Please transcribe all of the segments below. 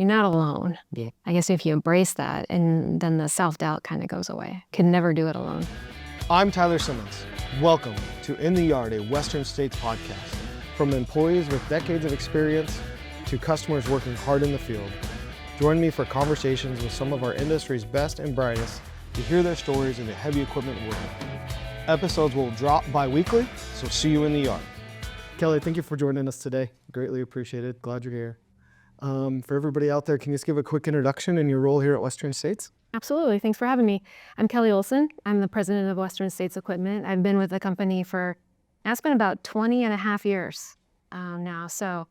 you're not alone. Yeah. I guess if you embrace that, and then the self-doubt kind of goes away. Can never do it alone. I'm Tyler Simmons. Welcome to In the Yard, a Western States podcast. From employees with decades of experience to customers working hard in the field. Join me for conversations with some of our industry's best and brightest to hear their stories in the heavy equipment world. Episodes will drop bi-weekly, so see you in the yard. Kelly, thank you for joining us today. Greatly appreciated. Glad you're here. For everybody out there, can you just give a quick introduction and your role here at Western States? Absolutely. Thanks for having me. I'm Kelly Olson. I'm the president of Western States Equipment. I've been with the company for, it's been about 20 and a half years now. So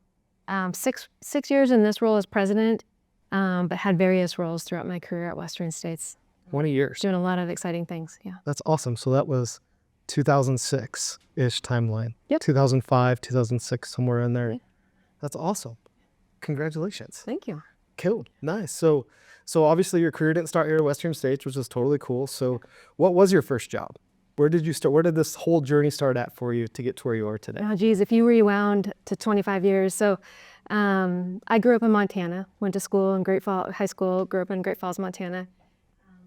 6 years in this role as president, but had various roles throughout my career at Western States. 20 years. Doing a lot of exciting things, yeah. That's awesome. So that was 2006-ish timeline. Yep. 2005, 2006, somewhere in there. Yeah. That's awesome. Congratulations. Thank you. Cool. Nice. So obviously your career didn't start here at Western States, which is totally cool. So what was your first job? Where did you start? Where did this whole journey start at for you to get to where you are today? Oh, geez, if you rewound to 25 years. So I grew up in Montana, went to school in high school, grew up in Great Falls, Montana.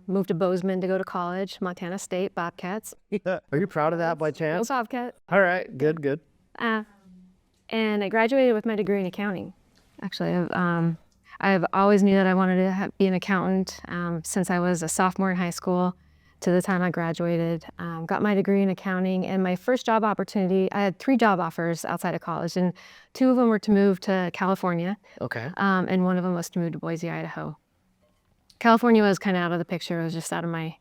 Moved to Bozeman to go to college, Montana State, Bobcats. Are you proud of that by chance? Bobcat. All right. Good. And I graduated with my degree in accounting. Actually, I've always knew that I wanted to be an accountant since I was a sophomore in high school to the time I graduated. Got my degree in accounting, and my first job opportunity, I had 3 job offers outside of college, and 2 of them were to move to California. Okay. And one of them was to move to Boise, Idaho. California was kind of out of the picture. It was just out of my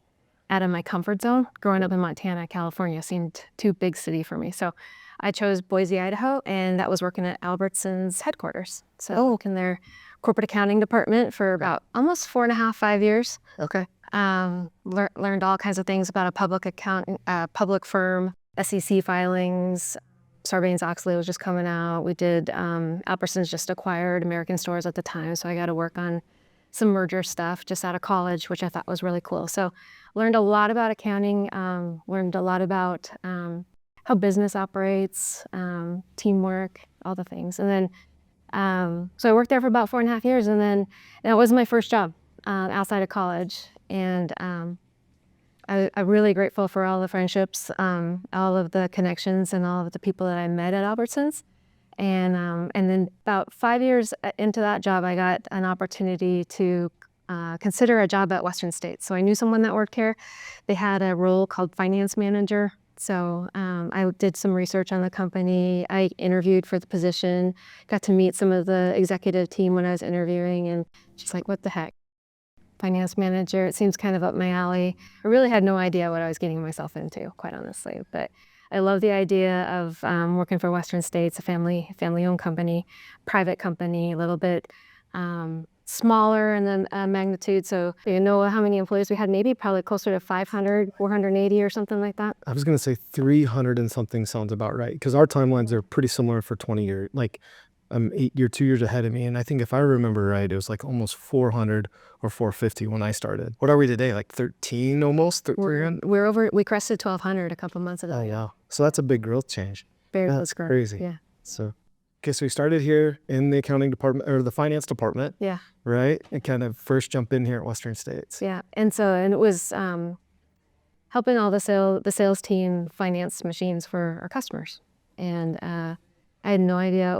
comfort zone. Growing up in Montana, California seemed too big city for me. So I chose Boise, Idaho, and that was working at Albertsons headquarters. So working their corporate accounting department for about almost 4.5, 5 years. Okay. Learned all kinds of things about a public firm, SEC filings. Sarbanes-Oxley was just coming out. We did, Albertsons just acquired American Stores at the time, so I got to work on some merger stuff just out of college, which I thought was really cool. So learned a lot about accounting, learned a lot about how business operates, teamwork, all the things. And then, so I worked there for about 4.5 years, and then that was my first job outside of college. And I'm really grateful for all the friendships, all of the connections, and all of the people that I met at Albertsons. And then about 5 years into that job, I got an opportunity to consider a job at Western States. So I knew someone that worked here. They had a role called finance manager. So I did some research on the company. I interviewed for the position, got to meet some of the executive team when I was interviewing, and just like, what the heck? Finance manager, it seems kind of up my alley. I really had no idea what I was getting myself into, quite honestly. But I love the idea of working for Western States, a family-owned company, private company, a little bit smaller in the magnitude. So you know how many employees we had? Maybe probably closer to 500, 480 or something like that. I was going to say 300 and something sounds about right, because our timelines are pretty similar for 20 years. Like you're 2 years ahead of me, and I think if I remember right, it was like almost 400 or 450 when I started. What are we today? Like 13 almost? 300? We crested 1,200 a couple months ago. Oh, yeah. So that's a big growth change. Very That's growth. crazy. Yeah. So you started here in the accounting department, or the finance department. Yeah. Right? And kind of first jump in here at Western States. Yeah. And it was helping all the sales team finance machines for our customers. And I had no idea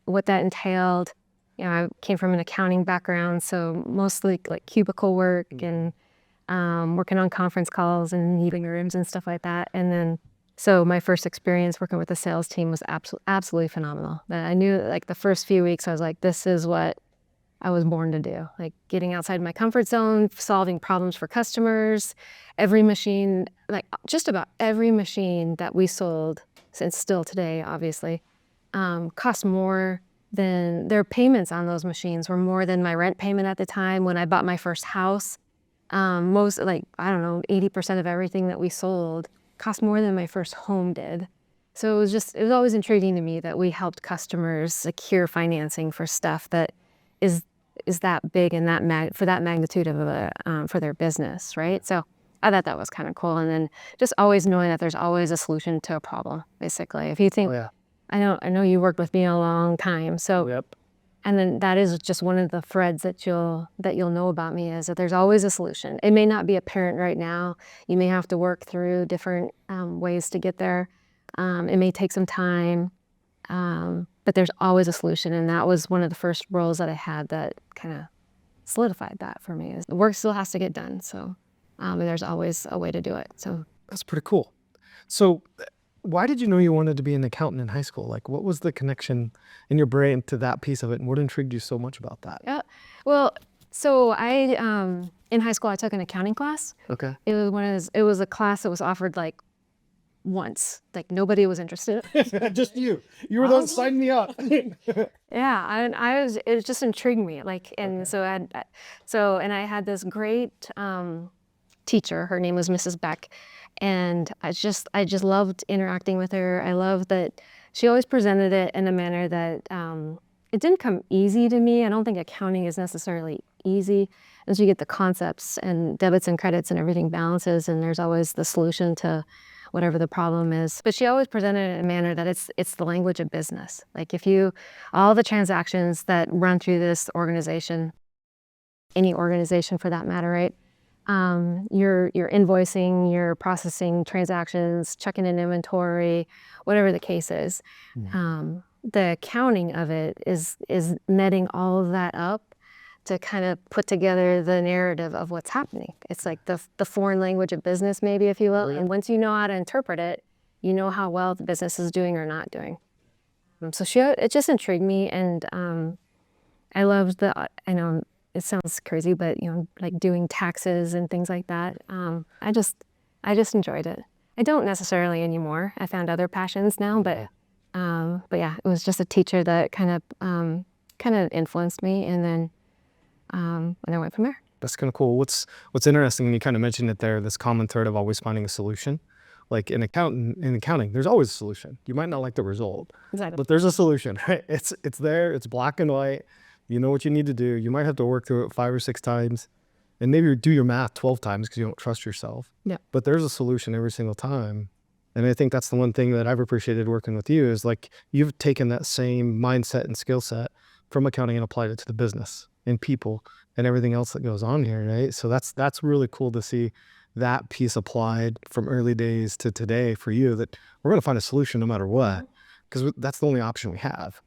what that entailed. You know, I came from an accounting background, so mostly like cubicle work and working on conference calls and meeting rooms and stuff like that. And then, so my first experience working with the sales team was absolutely phenomenal. I knew, like, the first few weeks, I was like, this is what I was born to do. Like, getting outside my comfort zone, solving problems for customers. Every machine, like just about every machine that we sold, and still today, obviously, cost more than their payments on those machines were more than my rent payment at the time when I bought my first house. Most, like, I don't know, 80% of everything that we sold cost more than my first home did. So it was always intriguing to me that we helped customers secure financing for stuff that is that big and for that magnitude of for their business, right? So I thought that was kind of cool. And then just always knowing that there's always a solution to a problem, basically. If you think, I know you worked with me a long time, so Yep. And then that is just one of the threads that you'll know about me, is that there's always a solution. It may not be apparent right now. You may have to work through different ways to get there. It may take some time, but there's always a solution. And that was one of the first roles that I had that kind of solidified that for me. Is the work still has to get done. So there's always a way to do it. So That's pretty cool. So why did you know you wanted to be an accountant in high school? Like, what was the connection in your brain to that piece of it, and what intrigued you so much about that? yeah, well, so I in high school I took an accounting class. Okay. It was it was a class that was offered like once. Like nobody was interested. Just you. You were the one signing me up. Yeah, and it just intrigued me. Like, and so and I had this great teacher. Her name was Mrs. Beck, and I just loved interacting with her. I loved that she always presented it in a manner that it didn't come easy to me. I don't think accounting is necessarily easy. As you get the concepts and debits and credits and everything balances, and there's always the solution to whatever the problem is. But she always presented it in a manner that it's the language of business. Like all the transactions that run through this organization, any organization for that matter, right? You're invoicing, you're processing transactions, checking in inventory, whatever the case is. The accounting of it is netting all of that up to kind of put together the narrative of what's happening. It's like the foreign language of business, maybe, if you will. And once you know how to interpret it, you know how well the business is doing or not doing. So it just intrigued me, and I loved I know it sounds crazy, but like doing taxes and things like that. I just enjoyed it. I don't necessarily anymore. I found other passions now, but yeah, it was just a teacher that kind of influenced me, and then I went from there. That's kind of cool. What's interesting, and you kind of mentioned it there, this common thread of always finding a solution. Like in accounting, there's always a solution. You might not like the result, Exactly. but there's a solution, right? It's there, it's black and white. You know what you need to do. You might have to work through it 5 or 6 times, and maybe do your math 12 times because you don't trust yourself. Yeah. But there's a solution every single time. And I think that's the one thing that I've appreciated working with you, is like you've taken that same mindset and skill set from accounting and applied it to the business and people and everything else that goes on here, right? So that's really cool to see that piece applied from early days to today for you, that we're going to find a solution no matter what, because that's the only option we have.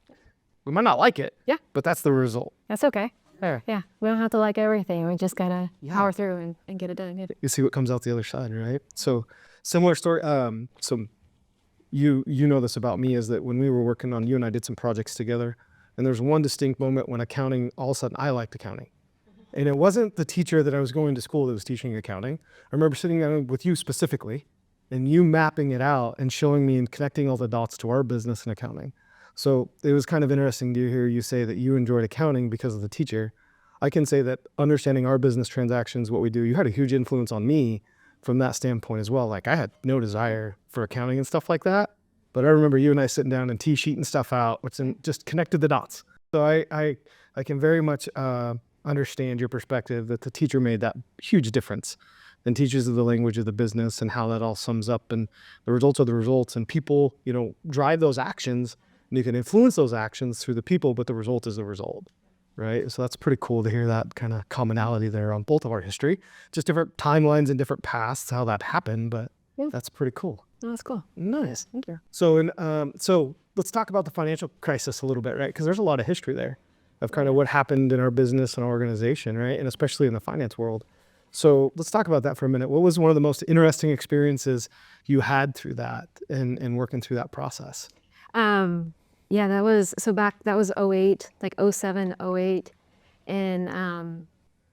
We might not like it, Yeah. but that's the result. That's okay. There. Yeah, we don't have to like everything. We just gotta power through and get it done. Yeah. You see what comes out the other side, right? So similar story. So you know this about me, is that when we were working on, you and I did some projects together, and there's one distinct moment when accounting, all of a sudden I liked accounting. And it wasn't the teacher that I was going to school that was teaching accounting. I remember sitting down with you specifically, and you mapping it out and showing me and connecting all the dots to our business and accounting. So it was kind of interesting to hear you say that you enjoyed accounting because of the teacher. I can say that understanding our business transactions, what we do, you had a huge influence on me from that standpoint as well. Like I had no desire for accounting and stuff like that, but I remember you and I sitting down and T-sheeting stuff out, which just connected the dots. So I can very much understand your perspective that the teacher made that huge difference, and teaches the language of the business and how that all sums up, and the results are the results, and people, drive those actions, and you can influence those actions through the people, but the result is the result, right? So that's pretty cool to hear that kind of commonality there on both of our history, just different timelines and different paths, how that happened, but that's pretty cool. Oh, that's cool. Nice. Thank you. So let's talk about the financial crisis a little bit, right? Because there's a lot of history there of kind of what happened in our business and our organization, right? And especially in the finance world. So let's talk about that for a minute. What was one of the most interesting experiences you had through that and working through that process? Yeah, that was that was 08, like 07, 08. And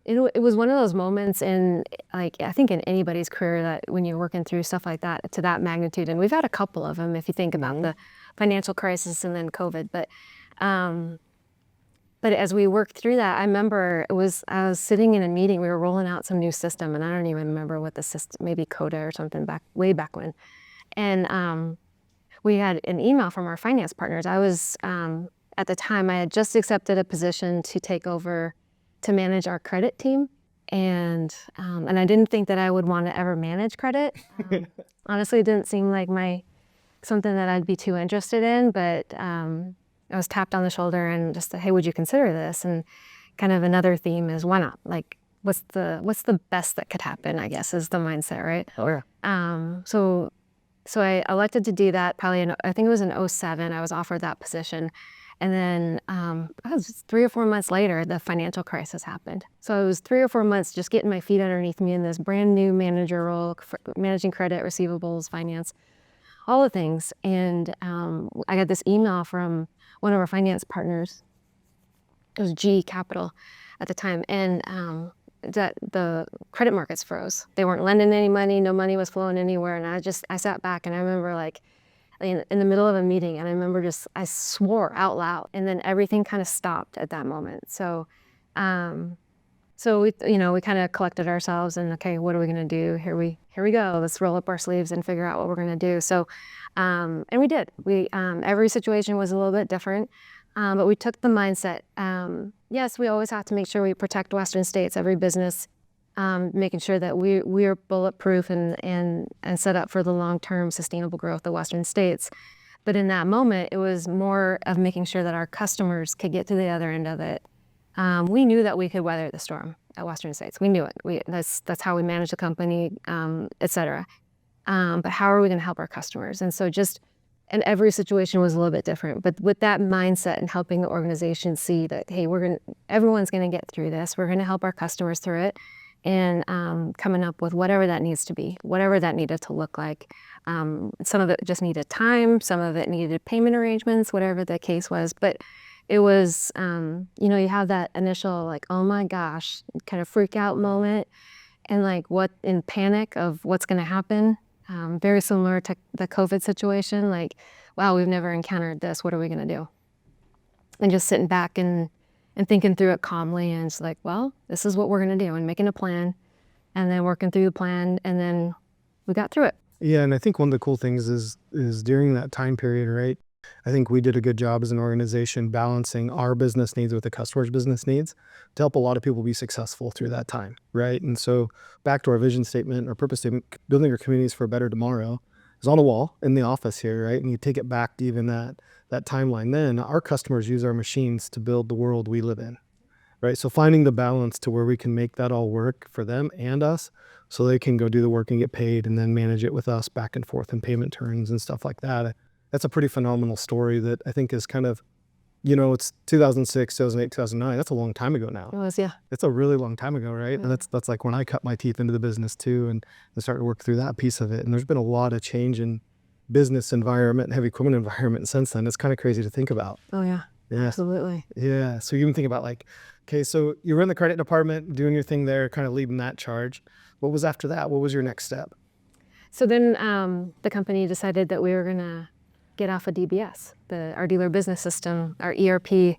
it was one of those moments in, like, I think in anybody's career, that when you're working through stuff like that to that magnitude, and we've had a couple of them if you think about the financial crisis and then COVID, but as we worked through that, I remember I was sitting in a meeting, we were rolling out some new system, and I don't even remember what the system, maybe Coda or something way back when. And we had an email from our finance partners. I was, at the time, I had just accepted a position to take over to manage our credit team. And I didn't think that I would want to ever manage credit. Honestly, it didn't seem like something that I'd be too interested in, but I was tapped on the shoulder and just said, hey, would you consider this? And kind of another theme is why not? Like, what's the best that could happen, I guess, is the mindset, right? Oh yeah. So I elected to do that probably I think it was in '07, I was offered that position. And then it was just 3 or 4 months later, the financial crisis happened. So it was 3 or 4 months just getting my feet underneath me in this brand new manager role, managing credit, receivables, finance, all the things. And I got this email from one of our finance partners. It was G Capital at the time. And that the credit markets froze. They weren't lending any money. No money was flowing anywhere. And I sat back and I remember like in the middle of a meeting, and I remember I swore out loud, and then everything kind of stopped at that moment. So, we kind of collected ourselves and, okay, what are we going to do? Here we go. Let's roll up our sleeves and figure out what we're going to do. So, and we did. Every situation was a little bit different, but we took the mindset. Yes, we always have to make sure we protect Western States, every business, making sure that we're bulletproof and set up for the long-term sustainable growth of Western States. But in that moment, it was more of making sure that our customers could get to the other end of it. We knew that we could weather the storm at Western States. We knew it. That's how we manage the company, et cetera. But how are we going to help our customers? And so and every situation was a little bit different. But with that mindset and helping the organization see that, hey, everyone's going to get through this. We're going to help our customers through it. And coming up with whatever that needs to be, whatever that needed to look like. Some of it just needed time, some of it needed payment arrangements, whatever the case was. But it was, you have that initial like, oh my gosh, kind of freak out moment, and like in panic of what's going to happen. Very similar to the COVID situation, like, wow, we've never encountered this. What are we going to do? And just sitting back and thinking through it calmly, and it's like, well, this is what we're going to do, and making a plan, and then working through the plan, and then we got through it. Yeah, and I think one of the cool things is during that time period, right? I think we did a good job as an organization balancing our business needs with the customer's business needs to help a lot of people be successful through that time, right? And so back to our vision statement, our purpose statement, building our communities for a better tomorrow, is on the wall in the office here, right? And you take it back to even that timeline. Then our customers use our machines to build the world we live in, right? So finding the balance to where we can make that all work for them and us, so they can go do the work and get paid, and then manage it with us back and forth in payment terms and stuff like that. That's a pretty phenomenal story that I think is kind of, it's 2006, 2008, 2009. That's a long time ago now. It was, yeah. It's a really long time ago, right? Yeah. And that's like when I cut my teeth into the business too, and started to work through that piece of it. And there's been a lot of change in business environment, heavy equipment environment since then. It's kind of crazy to think about. Oh yeah. Yeah. Absolutely. Yeah. So you even think about like, okay, so you were in the credit department doing your thing there, kind of leading that charge. What was after that? What was your next step? So then the company decided that we were going to get off of DBS, our dealer business system, our ERP,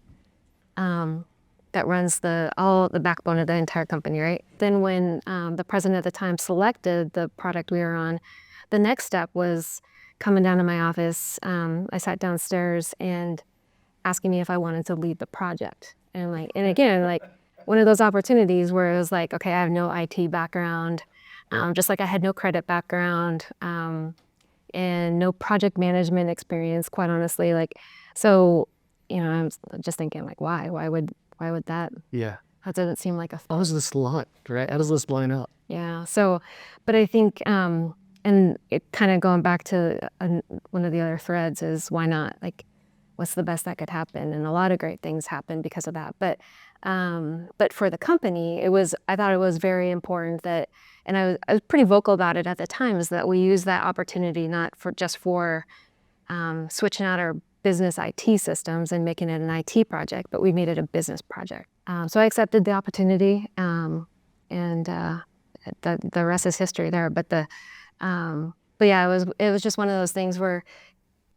that runs all the backbone of the entire company, right? Then when the president at the time selected the product we were on, the next step was coming down to my office. I sat downstairs and asking me if I wanted to lead the project. And again, one of those opportunities where it was like, okay, I have no IT background, just like I had no credit background, and no project management experience, quite honestly. So, I was just thinking, like, why? Why would that? Yeah. That doesn't seem like a fit. How does this line, right? How does this line up? Yeah. So, but I think, and it kind of going back to one of the other threads is, why not? Like, what's the best that could happen? And a lot of great things happened because of that. But for the company, I thought it was very important that, and I was pretty vocal about it at the time, is that we use that opportunity not just for switching out our business IT systems and making it an IT project, but we made it a business project. So I accepted the opportunity, and the rest is history there. But yeah, it was just one of those things where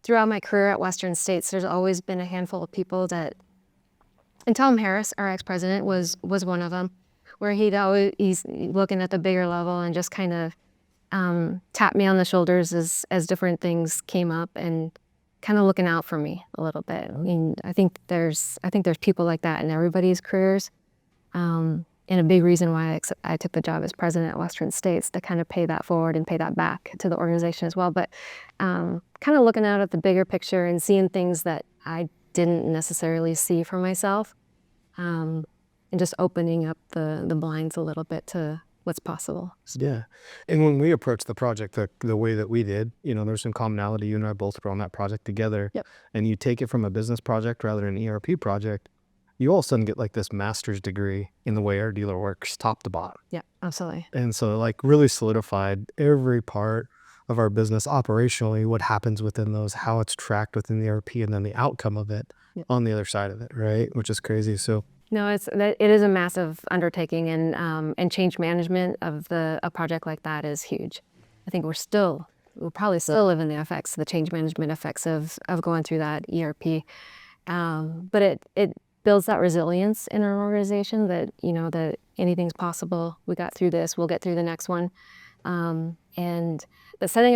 throughout my career at Western States, there's always been a handful of people that, and Tom Harris, our ex-president, was one of them, where he's looking at the bigger level and just kind of tapped me on the shoulders as different things came up, and kind of looking out for me a little bit. I mean, I think there's people like that in everybody's careers, and a big reason why I took the job as president at Western States, to kind of pay that forward and pay that back to the organization as well. But kind of looking out at the bigger picture and seeing things that I didn't necessarily see for myself, and just opening up the blinds a little bit to what's possible. Yeah. And when we approached the project the way that we did, there's some commonality. You and I both were on that project together. Yep. And you take it from a business project rather than an ERP project, you all of a sudden get like this master's degree in the way our dealer works, top to bottom. Yeah, absolutely. And so like really solidified every part of our business operationally, what happens within those, how it's tracked within the ERP, and then the outcome of it on the other side of it, right? Which is crazy. So no, it is a massive undertaking, and change management of a project like that is huge. I think we'll probably still live in the effects, the change management effects of going through that ERP. But it builds that resilience in our organization that, that anything's possible. We got through this, we'll get through the next one. And but setting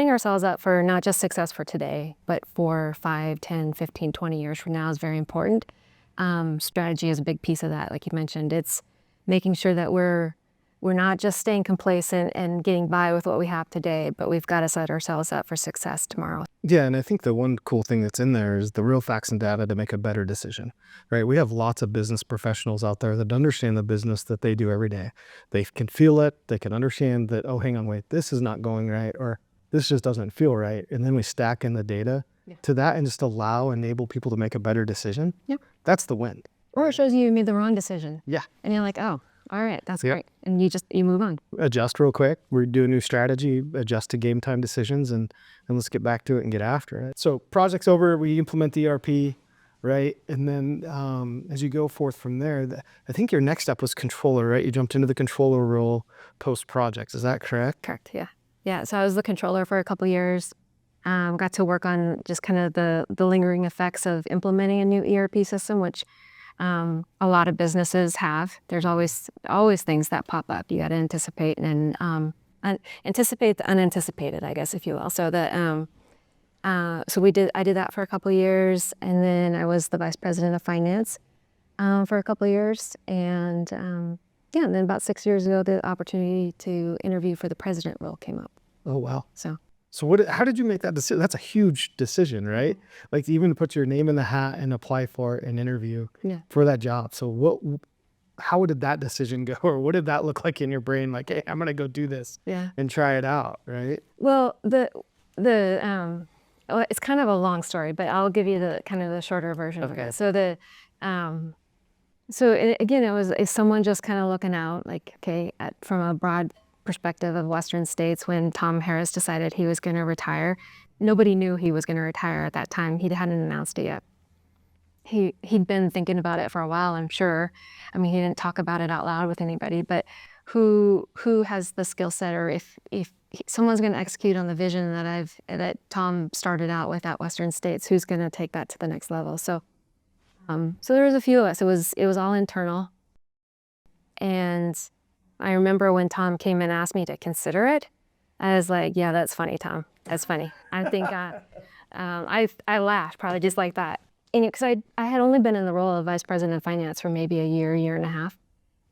ourselves up for not just success for today, but for 5, 10, 15, 20 years from now is very important. Strategy is a big piece of that. Like you mentioned, it's making sure that we're not just staying complacent and getting by with what we have today, but we've got to set ourselves up for success tomorrow. yeah, and I think the one cool thing that's in there is the real facts and data to make a better decision, right? We have lots of business professionals out there that understand the business that they do every day. They can feel it. They can understand that, oh, hang on, wait, this is not going right, or this just doesn't feel right. And then we stack in the data to that and just enable people to make a better decision. Yep. That's the win. Or it shows you made the wrong decision. Yeah. And you're like, oh, all right, that's great. And you move on. Adjust real quick. We do a new strategy, adjust to game time decisions, and let's get back to it and get after it. So project's over, we implement the ERP, right? And then as you go forth from there, I think your next step was controller, right? You jumped into the controller role post-projects. Is that correct? Correct, yeah. Yeah, so I was the controller for a couple of years. Got to work on just kind of the lingering effects of implementing a new ERP system, which a lot of businesses have. There's always things that pop up. You got to anticipate and anticipate the unanticipated, I guess, if you will. So I did that for a couple of years, and then I was the vice president of finance for a couple of years, and and then about 6 years ago, the opportunity to interview for the president role came up. Oh, wow. So how did you make that decision? That's a huge decision, right? Like to even put your name in the hat and apply for an interview for that job. So how did that decision go? Or what did that look like in your brain? Like, hey, I'm going to go do this and try it out, right? Well, it's kind of a long story, but I'll give you the shorter version of it. So again, it's someone just kind of looking out, like, okay, from a broad perspective of Western states. When Tom Harris decided he was going to retire, nobody knew he was going to retire at that time. He hadn't announced it yet. He'd been thinking about it for a while, I'm sure. I mean, he didn't talk about it out loud with anybody, but who has the skill set, or if someone's going to execute on the vision that Tom started out with at Western States, who's going to take that to the next level? So there was a few of us. It was all internal, and I remember when Tom came and asked me to consider it, I was like, yeah, that's funny, Tom. That's funny. I think I laughed probably just like that. And because I had only been in the role of vice president of finance for maybe a year and a half.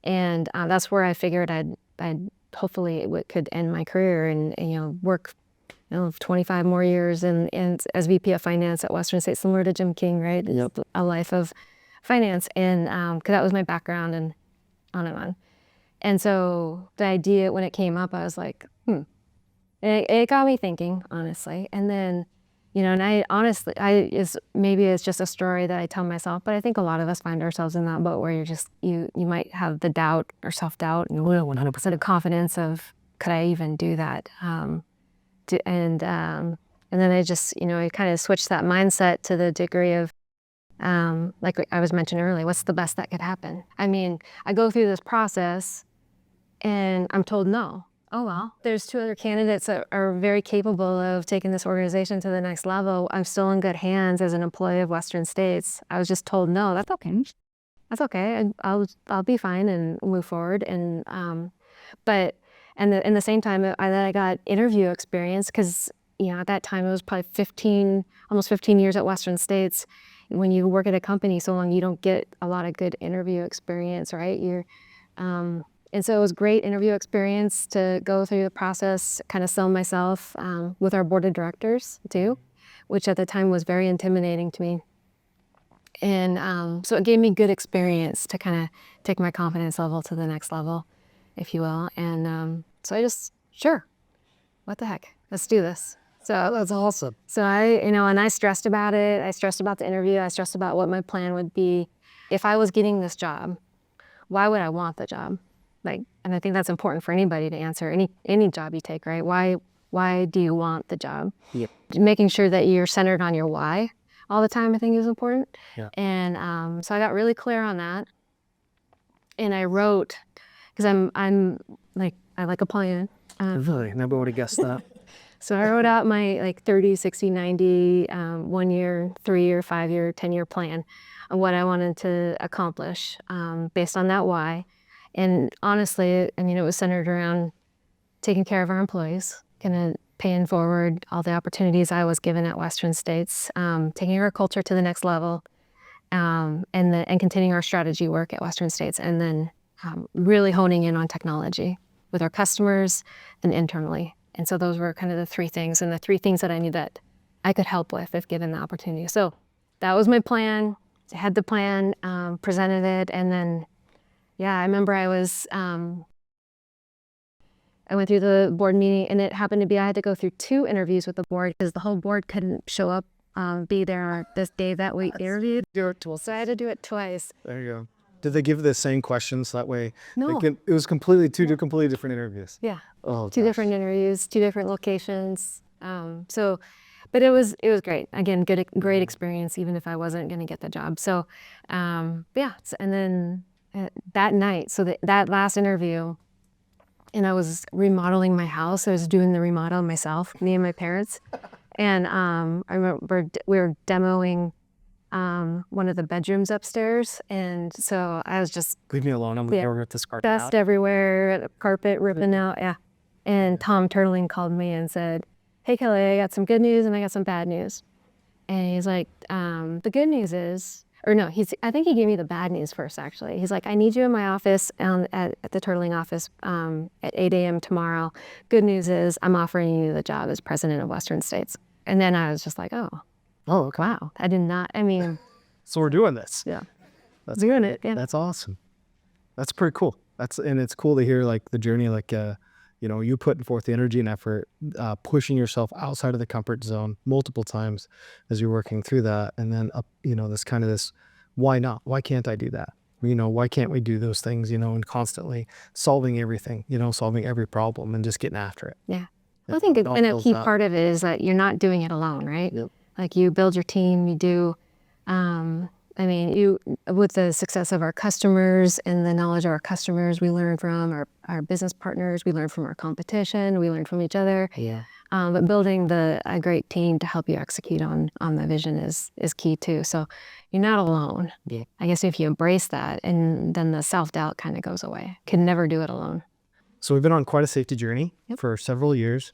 And that's where I figured I'd hopefully could end my career and work 25 more years and as VP of finance at Western States, similar to Jim King, right? Yep. A life of finance. And because that was my background and on and on. And so the idea, when it came up, I was like, It got me thinking, honestly. And then, and maybe it's just a story that I tell myself, but I think a lot of us find ourselves in that boat where you might have the doubt or self-doubt and 100% of confidence of, could I even do that? And then I just, I kind of switched that mindset to the degree of, like I was mentioning earlier, what's the best that could happen? I mean, I go through this process and I'm told no. Oh, well, there's 2 other candidates that are very capable of taking this organization to the next level. I'm still in good hands as an employee of Western States. I was just told no, that's okay. That's okay. I'll be fine and move forward. And but in the same time, I got interview experience because at that time it was probably almost 15 years at Western States. When you work at a company so long, you don't get a lot of good interview experience, right? And so it was great interview experience to go through the process, kind of sell myself with our board of directors too, which at the time was very intimidating to me. And so it gave me good experience to kind of take my confidence level to the next level, if you will. And so I just, sure, what the heck, let's do this. So That's awesome. So and I stressed about it. I stressed about the interview. I stressed about what my plan would be. If I was getting this job, why would I want the job? And I think that's important for anybody to answer, any job you take, right? Why do you want the job? Yep. Making sure that you're centered on your why all the time, I think, is important. Yeah. And so I got really clear on that. And I wrote, because I like a plan. Really? Never would have guessed that. So I wrote out my 30, 60, 90, 1 year, 3 year, 5 year, 10-year plan of what I wanted to accomplish based on that why. And honestly, it was centered around taking care of our employees, kind of paying forward all the opportunities I was given at Western States, taking our culture to the next level, and continuing our strategy work at Western States, and then really honing in on technology with our customers and internally. And so those were kind of the three things, and the three things that I knew that I could help with if given the opportunity. So that was my plan. I had the plan, presented it, and then, I remember I went through the board meeting, and it happened to be I had to go through 2 interviews with the board because the whole board couldn't show up, be there this day that we interviewed. So I had to do it twice. There you go. Did they give the same questions that way? No. It was completely two completely different interviews. Yeah. Oh, 2 different interviews, 2 different locations. But it was great. Again, great experience, even if I wasn't going to get the job. So, and then that night, so that last interview, and I was remodeling my house. I was doing the remodel myself, me and my parents. And I remember we were demoing one of the bedrooms upstairs, and so I was just Leave me alone. I'm going to rip this carpet dust out. everywhere, carpet ripping out. Yeah. And Tom Turtling called me and said, "Hey Kelly, I got some good news and I got some bad news." And he's like, "The good news is," or no, I think he gave me the bad news first, actually. He's like, "I need you in my office at the Turtling office at 8 a.m. tomorrow. Good news is I'm offering you the job as president of Western States." And then I was just like, oh, Okay. wow. I did not, So we're doing this. yeah. That's Doing it, yeah. That's awesome. That's pretty cool. And it's cool to hear the journey, you putting forth the energy and effort, pushing yourself outside of the comfort zone multiple times as you're working through that. And then this why not? Why can't I do that? Why can't we do those things, and constantly solving everything, solving every problem and just getting after it. Yeah. I think a key part of it is that you're not doing it alone, right? Yep. You build your team, you do, with the success of our customers and the knowledge of our customers, we learn from our business partners, we learn from our competition, we learn from each other. Yeah. But building a great team to help you execute on the vision is key too. So you're not alone. Yeah. I guess if you embrace that, and then the self-doubt kind of goes away. Can never do it alone. So we've been on quite a safety journey for several years.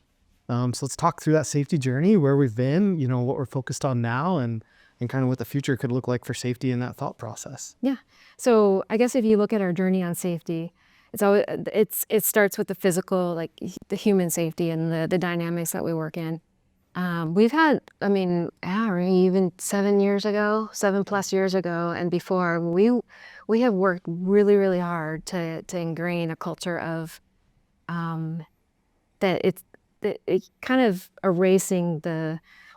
So let's talk through that safety journey, where we've been, what we're focused on now, and kind of what the future could look like for safety in that thought process. Yeah. So I guess if you look at our journey on safety, it starts with the physical, the human safety and the dynamics that we work in. We've had, even 7+ years ago and before, we have worked really, really hard to ingrain a culture of that it kind of erasing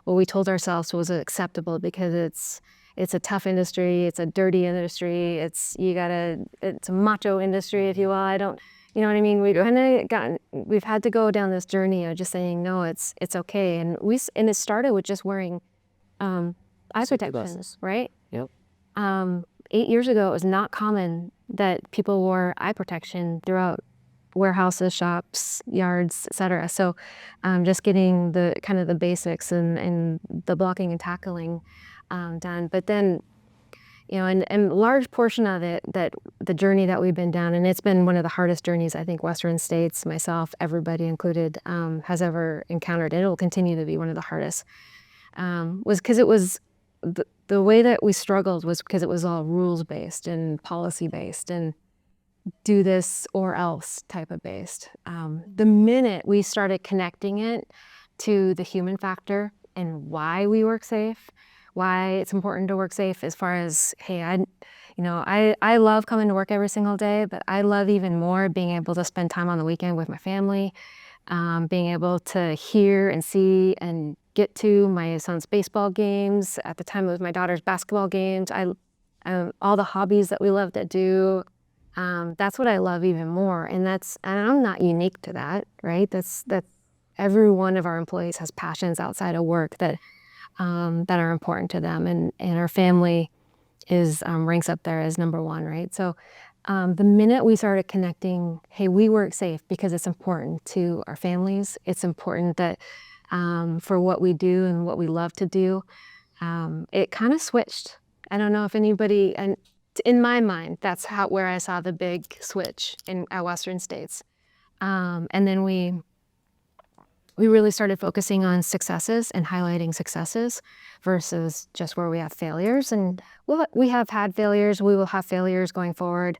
what we told ourselves was acceptable, because it's a tough industry, it's a dirty industry, it's a macho industry, if you will. You know what I mean? We've had to go down this journey of just saying, no, it's okay. And it started with just wearing eye protections, right? Yep. 8 years ago, it was not common that people wore eye protection throughout warehouses, shops, yards, etc. So just getting the kind of the basics and the blocking and tackling done. But then, and a large portion of it, that the journey that we've been down, and it's been one of the hardest journeys I think Western States, myself, everybody included, has ever encountered, and it will continue to be one of the hardest, was because it was the way that we struggled was because it was all rules-based and policy-based and do this or else type of based. The minute we started connecting it to the human factor and why we work safe, why it's important to work safe as far as, hey, I love coming to work every single day, but I love even more being able to spend time on the weekend with my family, being able to hear and see and get to my son's baseball games. At the time, it was my daughter's basketball games. All the hobbies that we love to do. That's what I love even more, and I'm not unique to that, right? That every one of our employees has passions outside of work that are important to them, and our family is ranks up there as number one, right? So the minute we started connecting, hey, we work safe because it's important to our families. It's important that for what we do and what we love to do, it kind of switched. I don't know if anybody, and in my mind, that's where I saw the big switch at Western States. And then we really started focusing on successes and highlighting successes versus just where we have failures. And we have had failures. We will have failures going forward.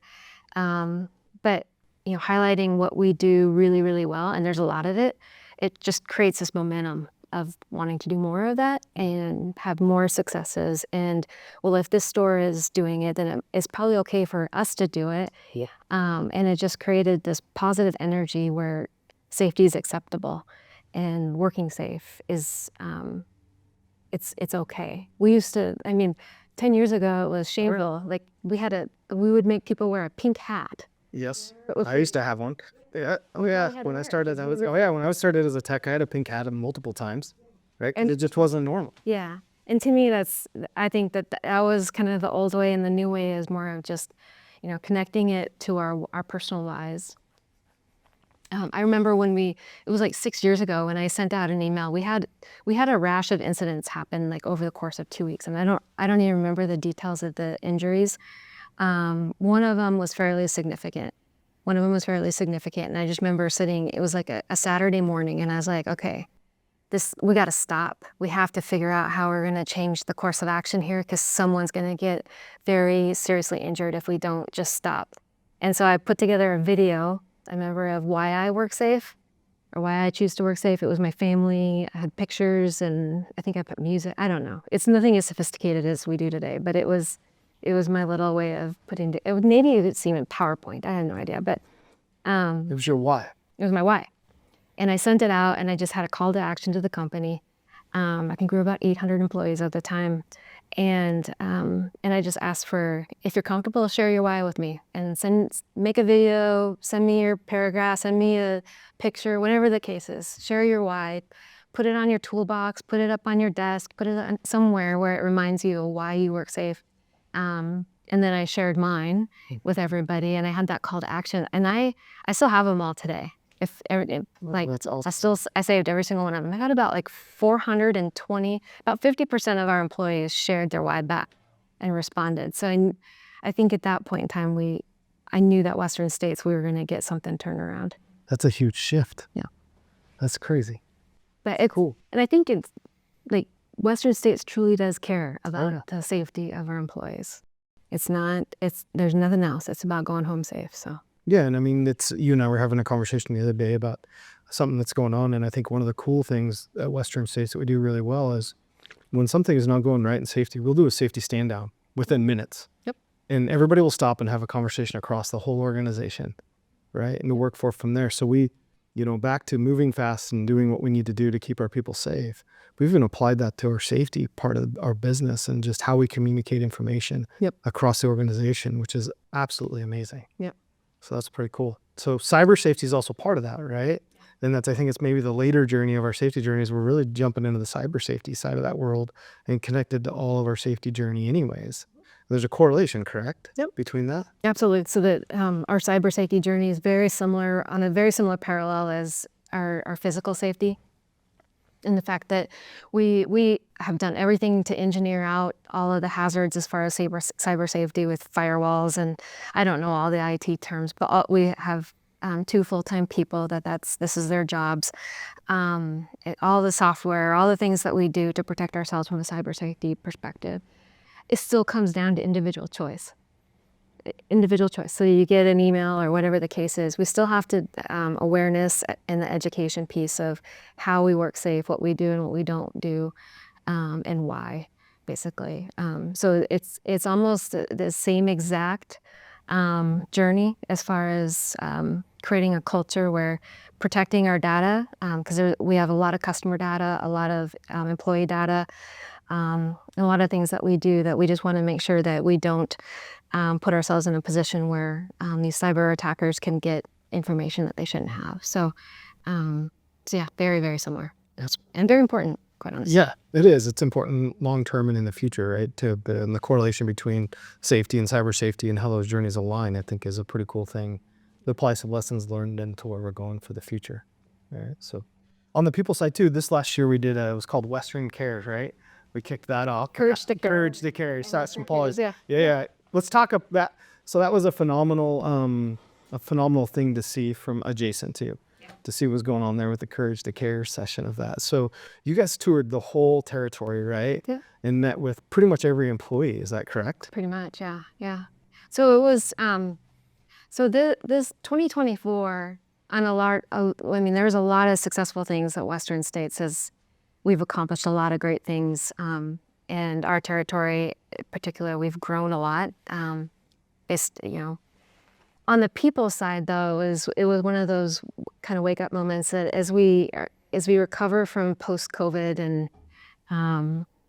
But highlighting what we do really, really well, and there's a lot of it, it just creates this momentum of wanting to do more of that and have more successes. And well, if this store is doing it, then it's probably okay for us to do it. Yeah. And it just created this positive energy where safety is acceptable. And working safe is, it's okay. We used to, 10 years ago, it was shameful. Like we would make people wear a pink hat. Yes, I used to have one. Yeah. Oh yeah. When I started as a tech, I had a pink hat multiple times, right? And it just wasn't normal. Yeah. And to me, I think that was kind of the old way, and the new way is more of just, connecting it to our personal lives. I remember it was like 6 years ago when I sent out an email. We had a rash of incidents happen like over the course of 2 weeks, and I don't even remember the details of the injuries. One of them was fairly significant. And I just remember it was like a Saturday morning, and I was like, okay, we got to stop. We have to figure out how we're going to change the course of action here, because someone's going to get very seriously injured if we don't just stop. And so I put together a video, I remember, of why I work safe, or why I choose to work safe. It was my family. I had pictures, and I think I put music. I don't know. It's nothing as sophisticated as we do today, but it was my little way of putting it. Maybe it's even PowerPoint. I had no idea, but It was your why. it was my why. And I sent it out, and I just had a call to action to the company. I think we were about 800 employees at the time. And I just asked for, if you're comfortable, share your why with me, and make a video, send me your paragraph, send me a picture, whatever the case is. Share your why, put it on your toolbox, put it up on your desk, put it somewhere where it reminds you of why you work safe. And then I shared mine with everybody, and I had that call to action, and I still have them all today. That's awesome. I saved every single one of them. I got about like 420, about 50% of our employees shared their why back and responded. So I think at that point in time, I knew that Western States, we were going to get something turned around. That's a huge shift. Yeah. That's crazy. But it's Cool. And I think it's like Western States truly does care about the safety of our employees. There's nothing else. It's about going home safe. So. Yeah, and it's, you and I were having a conversation the other day about something that's going on, and I think one of the cool things at Western States that we do really well is when something is not going right in safety, we'll do a safety stand down within minutes. Yep. And everybody will stop and have a conversation across the whole organization, right? And to work forth from there. So we, back to moving fast and doing what we need to do to keep our people safe. We've even applied that to our safety part of our business and just how we communicate information across the organization, which is absolutely amazing. Yep. So that's pretty cool. So cyber safety is also part of that, right? And I think it's maybe the later journey of our safety journeys. We're really jumping into the cyber safety side of that world and connected to all of our safety journey anyways. There's a correlation, correct? Yep. Between that? Absolutely. So that our cyber safety journey is on a very similar parallel as our physical safety. And the fact that we have done everything to engineer out all of the hazards as far as cyber safety with firewalls, and I don't know all the IT terms, but we have 2 full-time people this is their jobs. All the software, all the things that we do to protect ourselves from a cyber safety perspective, it still comes down to individual choice. So you get an email or whatever the case is, we still have to awareness and the education piece of how we work safe, what we do and what we don't do, and why. basically. So it's almost the same exact journey as far as creating a culture where protecting our data, because we have a lot of customer data, a lot of employee data, a lot of things that we do that we just want to make sure that we don't put ourselves in a position where these cyber attackers can get information that they shouldn't have. So yeah, very, very similar. And very important, quite honestly. Yeah, it is. It's important long term and in the future, right? And the correlation between safety and cyber safety and how those journeys align, I think, is a pretty cool thing that applies some lessons learned into where we're going for the future. Right. So on the people side too, this last year we did it was called Western Cares, right? We kicked that off. Courage to Care. Courage to Care. That's from Paul. Yeah. Yeah. Let's talk about that. So that was a phenomenal thing to see from adjacent to you. To see what's going on there with the Courage to Care session of that. So you guys toured the whole territory, right? Yeah. And met with pretty much every employee. Is that correct? Pretty much, yeah. So it was, this 2024, there's a lot of successful things that Western States we've accomplished a lot of great things. And our territory in particular, we've grown a lot. On the people side, though, it was one of those kind of wake up moments that as we recover from post-COVID and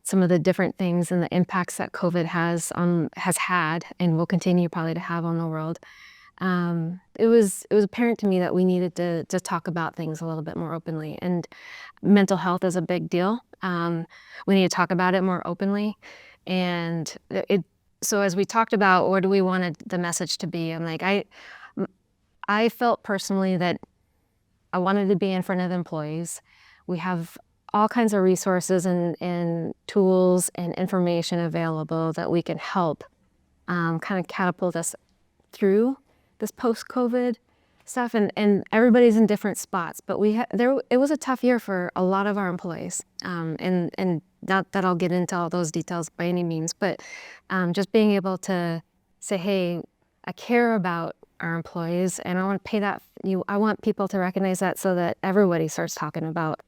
some of the different things and the impacts that COVID has had and will continue probably to have on the world, it was apparent to me that we needed to talk about things a little bit more openly. And mental health is a big deal. We need to talk about it more openly, and So as we talked about what do we want the message to be, I'm like, I felt personally that I wanted to be in front of employees. We have all kinds of resources and tools and information available that we can help kind of catapult us through this post-COVID stuff. And everybody's in different spots, but it was a tough year for a lot of our employees. And not that I'll get into all those details by any means, but just being able to say, hey, I care about our employees and I want to pay that. I want people to recognize that so that everybody starts talking about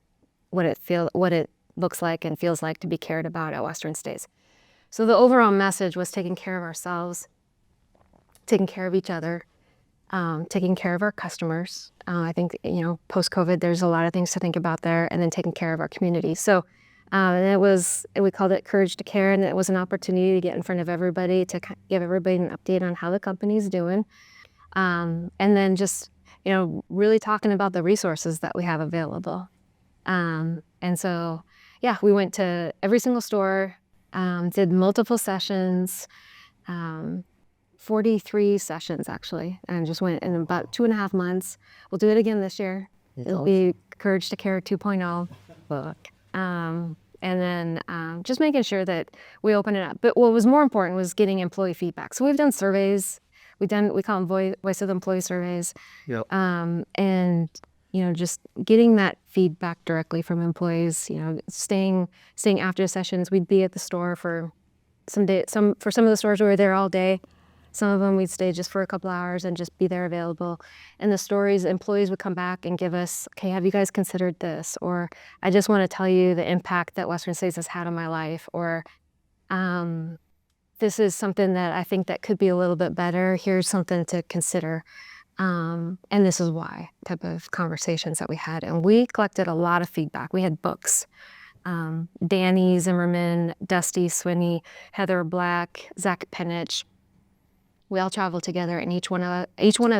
what it looks like and feels like to be cared about at Western States. So the overall message was taking care of ourselves, taking care of each other, taking care of our customers. I think, post-COVID, there's a lot of things to think about there, and then taking care of our community. So we called it Courage to Care, and it was an opportunity to get in front of everybody, to give everybody an update on how the company's doing. And then just, really talking about the resources that we have available. And so, we went to every single store, did multiple sessions, 43 sessions actually, and just went in about 2.5 months. We'll do it again this year. It'll be Courage to Care 2.0 book. And then just making sure that we open it up. But what was more important was getting employee feedback. So we've done surveys. We call them voice of the employee surveys. Yep. And just getting that feedback directly from employees. Staying after sessions. We'd be at the store for some of the stores we were there all day. Some of them we'd stay just for a couple hours and just be there available. And the stories, employees would come back and give us, okay, have you guys considered this? Or I just want to tell you the impact that Western States has had on my life. Or this is something that I think that could be a little bit better. Here's something to consider. And this is why type of conversations that we had. And we collected a lot of feedback. We had books. Danny Zimmerman, Dusty Swinney, Heather Black, Zach Penich. We all traveled together, and each one of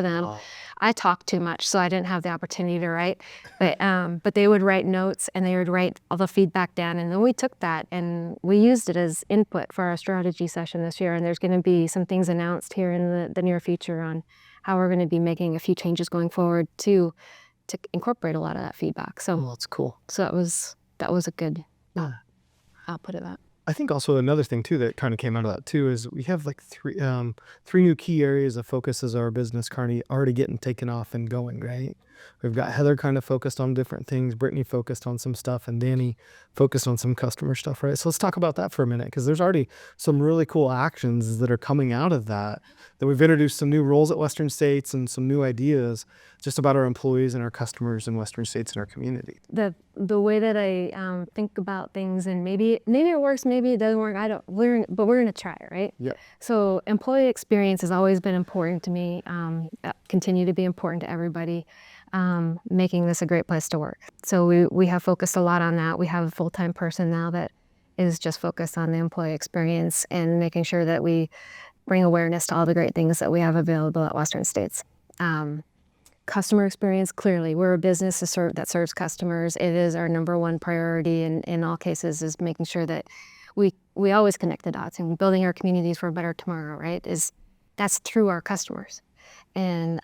them, I talked too much, so I didn't have the opportunity to write. But they would write notes, and they would write all the feedback down, and then we took that and we used it as input for our strategy session this year. And there's going to be some things announced here in the near future on how we're going to be making a few changes going forward to incorporate a lot of that feedback. So that's cool. So that was a good output of that. I think also another thing too that kind of came out of that too is we have like three new key areas of focus as our business already getting taken off and going, right? We've got Heather kind of focused on different things, Brittany focused on some stuff, and Danny focused on some customer stuff, right? So let's talk about that for a minute, because there's already some really cool actions that are coming out of that we've introduced some new roles at Western States and some new ideas just about our employees and our customers in Western States and our community. The the way that I think about things, and maybe it works, maybe it doesn't work. I don't. But we're gonna try, right? Yeah. So employee experience has always been important to me. Continue to be important to everybody. Making this a great place to work. So we have focused a lot on that. We have a full-time person now that is just focused on the employee experience and making sure that we bring awareness to all the great things that we have available at Western States. Customer experience, clearly, we're a business that serves customers. It is our number one priority in all cases, is making sure that we always connect the dots and building our communities for a better tomorrow, right? That's through our customers. And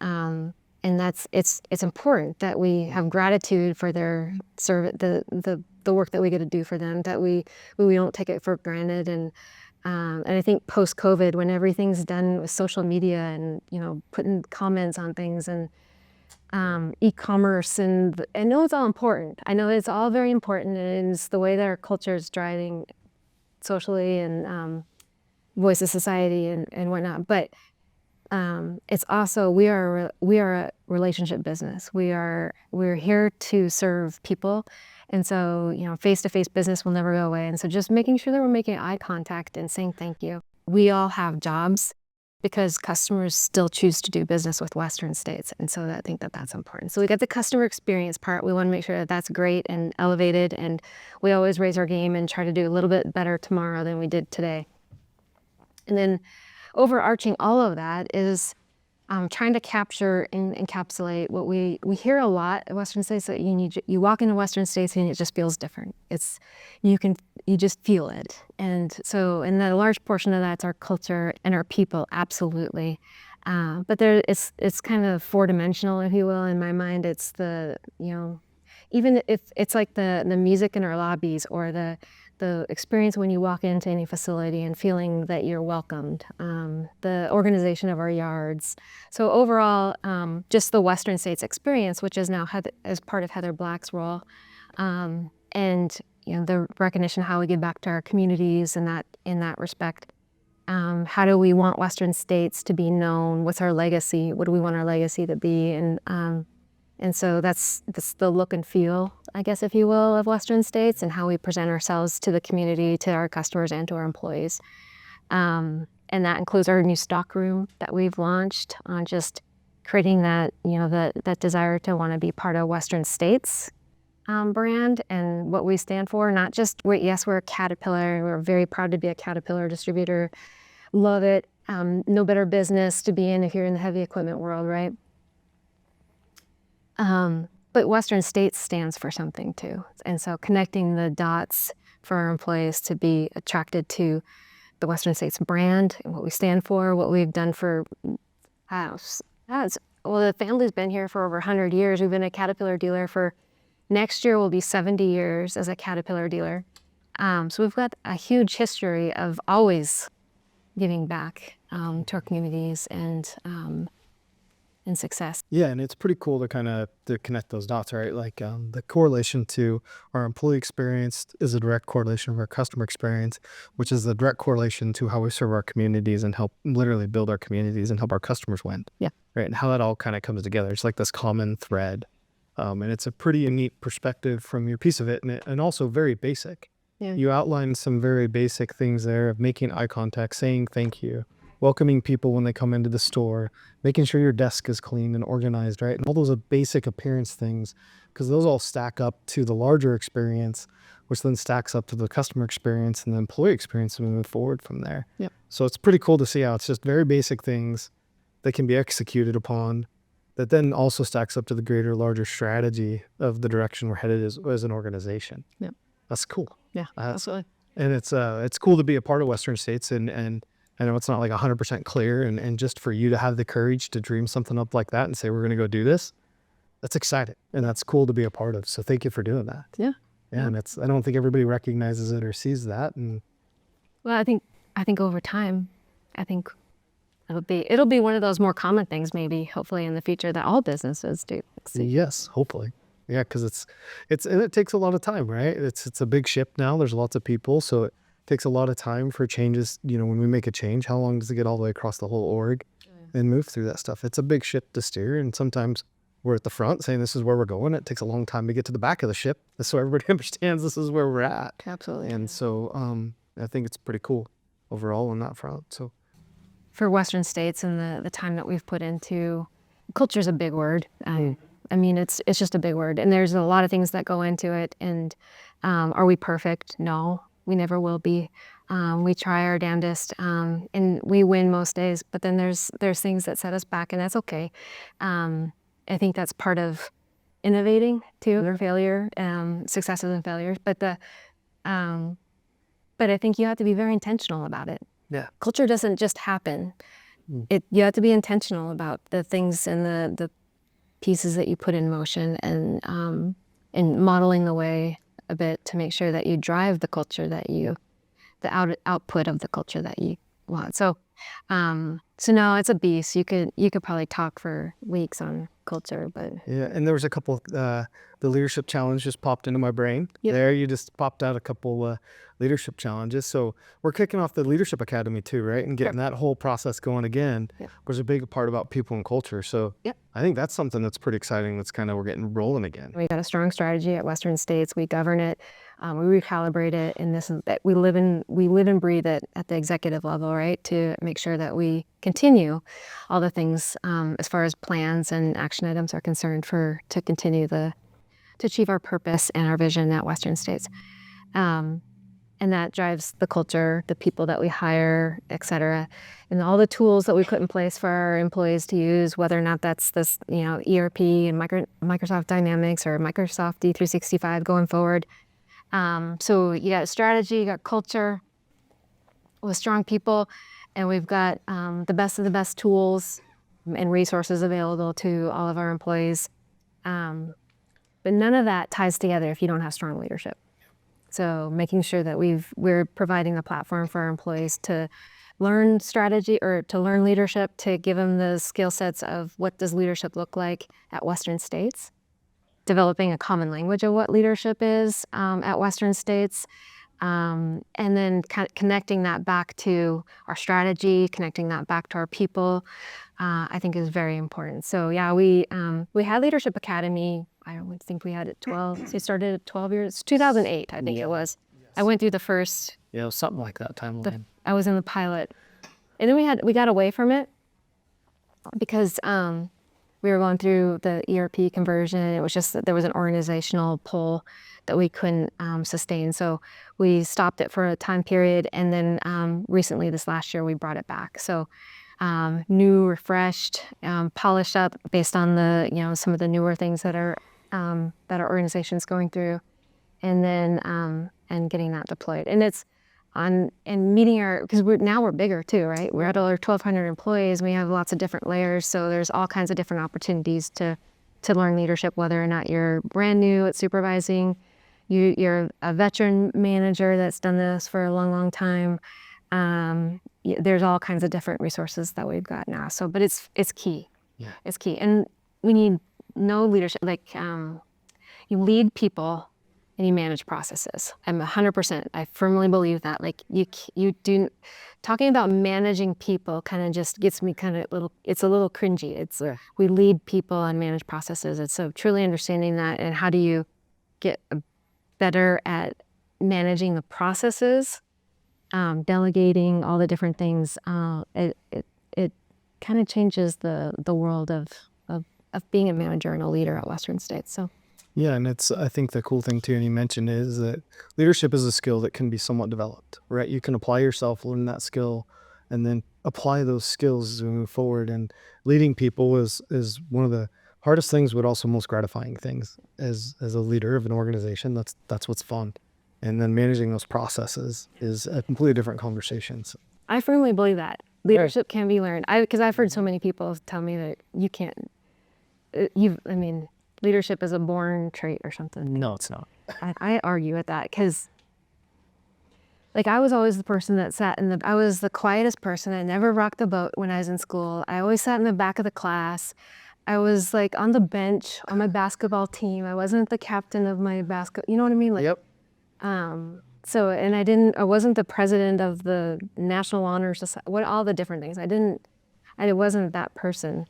it's important that we have gratitude for their the work that we get to do for them, that we don't take it for granted. And I think post-COVID, when everything's done with social media and putting comments on things and e-commerce, and I know it's all important. I know it's all very important, and it's the way that our culture is driving socially and voice of society and whatnot. But it's also we are a relationship business. We're here to serve people, and so face-to-face business will never go away. And so just making sure that we're making eye contact and saying thank you. We all have jobs because customers still choose to do business with Western States, and so I think that that's important. So we got the customer experience part. We want to make sure that that's great and elevated, and we always raise our game and try to do a little bit better tomorrow than we did today. And then overarching all of that is trying to capture and encapsulate what we hear a lot at Western States, that you walk into Western States and it just feels different. You just feel it. And a large portion of that's our culture and our people, absolutely. But it's kind of four-dimensional, if you will, in my mind. It's even if it's like the music in our lobbies, or the experience when you walk into any facility and feeling that you're welcomed, the organization of our yards. So overall, just the Western States experience, which is now as part of Heather Black's role, and the recognition of how we give back to our communities in that respect. How do we want Western States to be known? What's our legacy? What do we want our legacy to be? And so that's the look and feel, I guess, if you will, of Western States, and how we present ourselves to the community, to our customers, and to our employees. And that includes our new stock room that we've launched, on just creating that desire to want to be part of Western States brand and what we stand for. Not just, we're a Caterpillar. We're very proud to be a Caterpillar distributor. Love it. No better business to be in if you're in the heavy equipment world, right? But Western States stands for something too. And so connecting the dots for our employees to be attracted to the Western States brand and what we stand for, what we've done for, the family's been here for over 100 years. We've been a Caterpillar dealer for, next year will be 70 years as a Caterpillar dealer. So we've got a huge history of always giving back to our communities and success. Yeah, and it's pretty cool to connect those dots, right? Like the correlation to our employee experience is a direct correlation of our customer experience, which is the direct correlation to how we serve our communities and help literally build our communities and help our customers win. Yeah. Right, and how that all kind of comes together. It's like this common thread. And it's a pretty neat perspective from your piece of it, and also very basic. Yeah. You outlined some very basic things there of making eye contact, saying thank you, welcoming people when they come into the store, making sure your desk is clean and organized, right? And all those are basic appearance things, because those all stack up to the larger experience, which then stacks up to the customer experience and the employee experience, and we move forward from there. Yep. So it's pretty cool to see how it's just very basic things that can be executed upon, that then also stacks up to the greater, larger strategy of the direction we're headed as an organization. Yep. That's cool. Yeah, absolutely. And it's cool to be a part of Western States, and I know it's not like 100% clear, and just for you to have the courage to dream something up like that and say, we're going to go do this, that's exciting, and that's cool to be a part of. So thank you for doing that. Yeah. And I don't think everybody recognizes it or sees that. And well, I think over time, I think it'll be one of those more common things, maybe, hopefully in the future, that all businesses do. Yes, hopefully. Yeah, because it takes a lot of time, right? It's a big ship now. There's lots of people, so it takes a lot of time for changes. When we make a change, how long does it get all the way across the whole org and move through that stuff? It's a big ship to steer, and sometimes we're at the front saying this is where we're going. It takes a long time to get to the back of the ship, so everybody understands this is where we're at. Absolutely. And so I think it's pretty cool overall on that front. So For Western States and the time that we've put into, culture is a big word. I mean, it's just a big word, and there's a lot of things that go into it. And are we perfect? No, we never will be. We try our damnedest, and we win most days. But then there's things that set us back, and that's okay. I think that's part of innovating too. Or failure, successes and failures. But I think you have to be very intentional about it. yeah, Culture doesn't just happen. You have to be intentional about the things and the pieces that you put in motion, and modeling the way a bit to make sure that you drive the culture that the output of the culture that you want. So no, it's a beast. You could probably talk for weeks on culture, but yeah. And there was a couple. The leadership challenge just popped into my brain. Yep. There, you just popped out a couple leadership challenges. So we're kicking off the Leadership Academy too, right? And getting that whole process going again was a big part about people and culture. So I think that's something that's pretty exciting. That's kind of, we're getting rolling again. we got a strong strategy at Western States. We govern it, we recalibrate it, and this is that we live and breathe it at the executive level, right? To make sure that we continue all the things as far as plans and action items are concerned to continue to achieve our purpose and our vision at Western States. And that drives the culture, the people that we hire, et cetera, and all the tools that we put in place for our employees to use, whether or not that's this, ERP and Microsoft Dynamics or Microsoft D365 going forward. So you got strategy, you got culture with strong people, and we've got the best of the best tools and resources available to all of our employees. But none of that ties together if you don't have strong leadership. So making sure that we're providing a platform for our employees to learn strategy or to learn leadership, to give them the skill sets of what does leadership look like at Western States, developing a common language of what leadership is at Western States, and then connecting that back to our strategy, connecting that back to our people, I think is very important. So yeah, we had Leadership Academy. I would think we had it 12. So we started at 12 years, 2008, I think it was. I went through the first. Yeah, it was something like that timeline. I was in the pilot, and then we got away from it because we were going through the ERP conversion. It was just that there was an organizational pull that we couldn't sustain. So we stopped it for a time period, and then recently this last year we brought it back. So new, refreshed, polished up based on the some of the newer things that our organization's going through, and then and getting that deployed. And it's on and meeting because we're bigger too, right? We're at over 1,200 employees. We have lots of different layers, so there's all kinds of different opportunities to learn leadership, whether or not you're brand new at supervising, you're a veteran manager that's done this for a long, long time. There's all kinds of different resources that we've got now. So, but it's key. Yeah. It's key, and we need no leadership. Like you lead people and you manage processes. I'm 100%. I firmly believe that. Like you do. Talking about managing people kind of just gets me kind of it's a little cringy. It's we lead people and manage processes. It's so truly understanding that, and how do you get better at managing the processes, delegating all the different things. It kind of changes the world of being a manager and a leader at Western States. So. Yeah, and I think the cool thing too, and you mentioned, is that leadership is a skill that can be somewhat developed, right? You can apply yourself, learn that skill, and then apply those skills as we move forward. And leading people is one of the hardest things, but also most gratifying things as a leader of an organization. That's what's fun. And then managing those processes is a completely different conversation. So. I firmly believe that leadership can be learned. Because I've heard so many people tell me that you can't. Leadership is a born trait or something. No, it's not. I argue with that because, like, I was always the person that I was the quietest person. I never rocked the boat when I was in school. I always sat in the back of the class. I was like on the bench on my basketball team. I wasn't the captain of my basketball. You know what I mean? Like, Yep. So, and I wasn't the president of the National Honor Society. All the different things. I wasn't that person.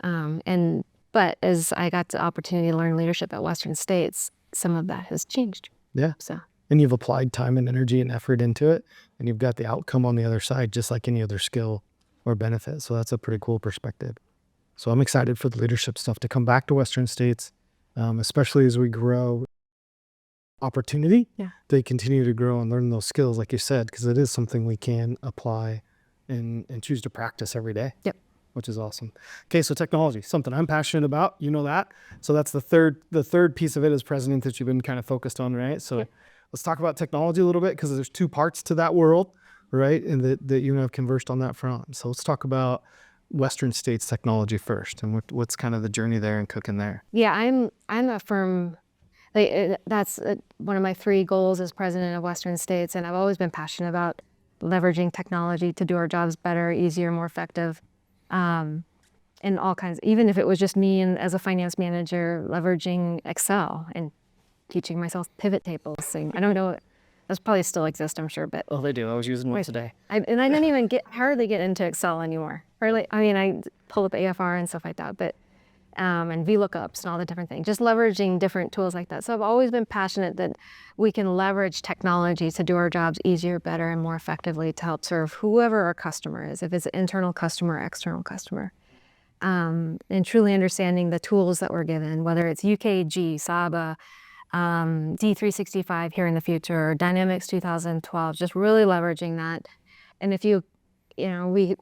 And But as I got the opportunity to learn leadership at Western States, some of that has changed. Yeah. So And you've applied time and energy and effort into it, and you've got the outcome on the other side, just like any other skill or benefit. So that's a pretty cool perspective. So I'm excited for the leadership stuff to come back to Western States, especially as we grow opportunity. Yeah. They continue to grow and learn those skills, like you said, because it is something we can apply and choose to practice every day. Yep. Which is awesome. Okay, so technology, something I'm passionate about, you know that. So that's the third piece of it as president that you've been kind of focused on, right? So let's talk about technology a little bit, because there's two parts to that world, right? And that you and I have conversed on that front. So let's talk about Western States technology first, and what's kind of the journey there and cooking there. yeah, I'm a firm, that's one of my 3 goals as president of Western States, and I've always been passionate about leveraging technology to do our jobs better, easier, more effective. And all kinds, even if it was just me and as a finance manager, leveraging Excel and teaching myself pivot tables. I don't know, those probably still exist, I'm sure, but Oh, they do. I was using one today. I didn't even hardly get into Excel anymore. Hardly, I mean, I pull up AFR and stuff like that, but, and VLOOKUPs and all the different things, just leveraging different tools like that. So I've always been passionate that we can leverage technology to do our jobs easier, better, and more effectively to help serve whoever our customer is, if it's an internal customer or external customer. And truly understanding the tools that we're given, whether it's UKG, SABA, D365 here in the future, or Dynamics 2012, just really leveraging that. And if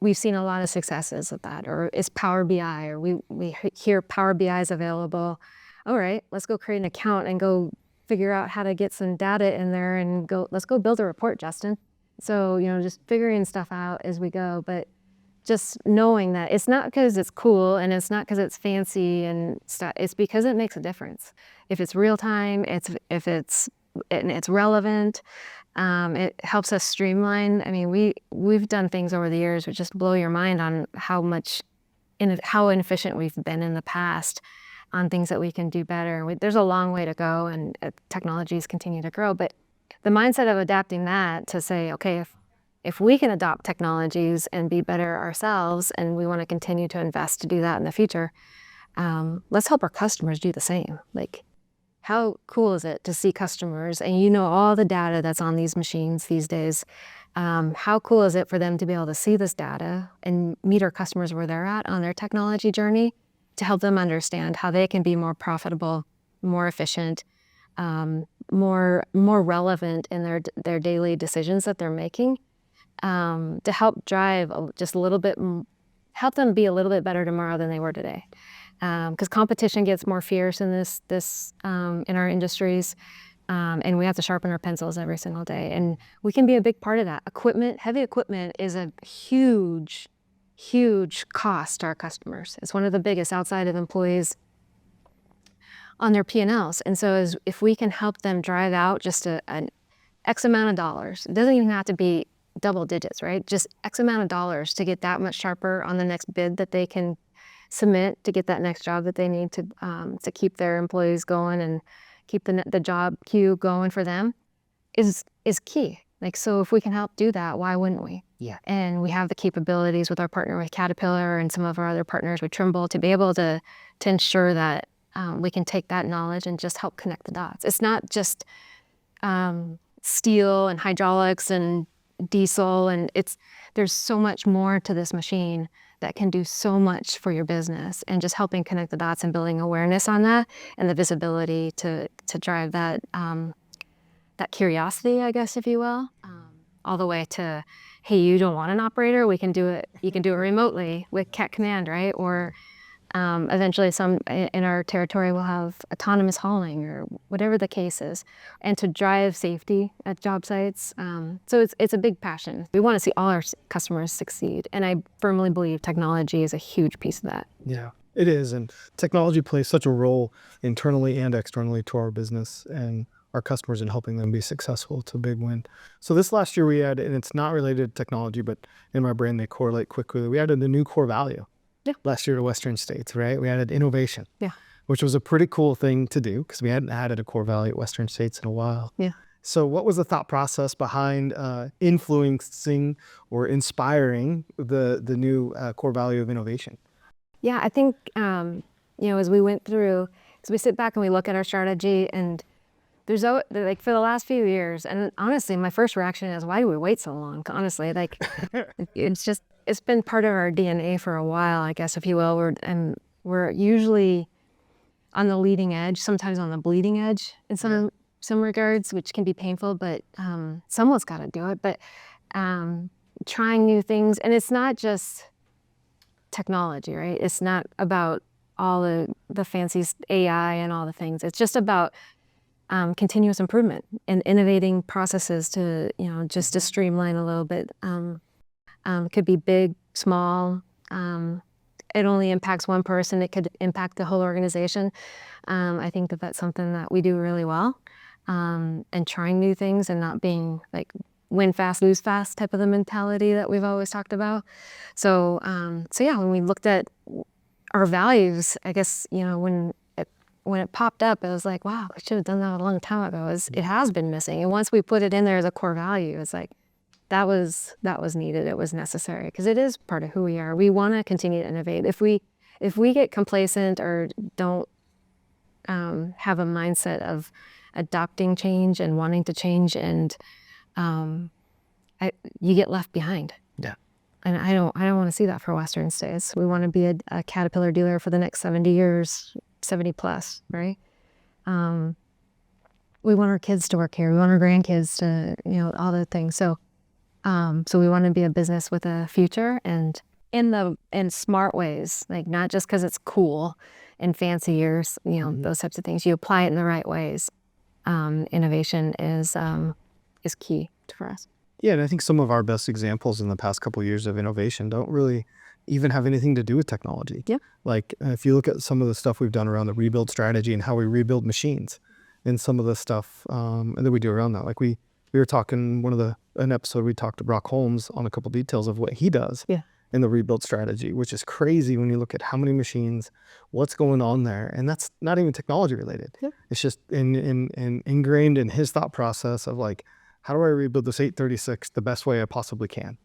we've seen a lot of successes with that, or it's Power BI, or we hear Power BI is available. All right, let's go create an account and go figure out how to get some data in there and let's go build a report, Justin. So, just figuring stuff out as we go, but just knowing that it's not because it's cool and it's not because it's fancy and stuff, it's because it makes a difference. If it's real time, if it's relevant, it helps us streamline. I mean, we've done things over the years which just blow your mind on how inefficient we've been in the past on things that we can do better. There's a long way to go, and technologies continue to grow, but the mindset of adapting that to say, okay, if we can adopt technologies and be better ourselves, and we want to continue to invest to do that in the future, let's help our customers do the same. Like, how cool is it to see customers, and all the data that's on these machines these days, how cool is it for them to be able to see this data and meet our customers where they're at on their technology journey, to help them understand how they can be more profitable, more efficient, more relevant in their daily decisions that they're making, to help drive just a little bit, help them be a little bit better tomorrow than they were today. Because competition gets more fierce in in our industries, and we have to sharpen our pencils every single day. And we can be a big part of that. Heavy equipment is a huge, huge cost to our customers. It's one of the biggest outside of employees on their P&Ls. And so if we can help them drive out just an X amount of dollars, it doesn't even have to be double digits, right? Just X amount of dollars to get that much sharper on the next bid that they can submit to get that next job that they need to keep their employees going and keep the job queue going for them is key. Like, so if we can help do that, why wouldn't we? Yeah. And we have the capabilities with our partner with Caterpillar and some of our other partners with Trimble to be able to ensure that we can take that knowledge and just help connect the dots. It's not just steel and hydraulics and diesel, and there's so much more to this machine that can do so much for your business, and just helping connect the dots and building awareness on that and the visibility to drive that curiosity, I guess, if you will, all the way to, hey, you don't want an operator? We can do it. You can do it remotely with Cat Command, right? Or eventually some in our territory will have autonomous hauling or whatever the case is, and to drive safety at job sites. So it's a big passion. We want to see all our customers succeed, and I firmly believe technology is a huge piece of that. Yeah, it is. And technology plays such a role internally and externally to our business and our customers in helping them be successful. It's a big win. So this last year we had, and it's not related to technology, but in my brain they correlate quickly. We added a new core value last year to Western States, right? We added innovation, which was a pretty cool thing to do because we hadn't added a core value at Western States in a while. Yeah. So what was the thought process behind influencing or inspiring the new core value of innovation? Yeah, I think, as we went through, as we sit back and we look at our strategy, and there's like for the last few years, and honestly, my first reaction is, why do we wait so long? Honestly, like it's been part of our DNA for a while, I guess, if you will. We're usually on the leading edge, sometimes on the bleeding edge in some regards, which can be painful, but someone's got to do it. But trying new things, and it's not just technology, right? It's not about all the fancy AI and all the things. It's just about continuous improvement and innovating processes to, just to streamline a little bit. It could be big, small. It only impacts one person. It could impact the whole organization. I think that that's something that we do really well. And trying new things and not being like win fast, lose fast type of the mentality that we've always talked about. So yeah, when we looked at our values, I guess, when it popped up, it was like, wow, we should have done that a long time ago. It has been missing. And once we put it in there as a core value, it's like, that was needed. It was necessary because it is part of who we are. We want to continue to innovate. If we get complacent or don't have a mindset of adopting change and wanting to change, and you get left behind. Yeah. And I don't want to see that for Western States. We want to be a Caterpillar dealer for the next 70 years, 70 plus, right? We want our kids to work here. We want our grandkids to, all the things. So we want to be a business with a future, and in smart ways, like not just because it's cool and fancy or those types of things. You apply it in the right ways. Innovation is key for us. Yeah, and I think some of our best examples in the past couple of years of innovation don't really even have anything to do with technology. Yeah. Like if you look at some of the stuff we've done around the rebuild strategy and how we rebuild machines, and some of the stuff that we do around that. Like we were talking an episode we talked to Brock Holmes on a couple details of what he does in the rebuild strategy, which is crazy when you look at how many machines, what's going on there, and that's not even technology related. Yeah. It's just ingrained in his thought process of like, how do I rebuild this 836 the best way I possibly can?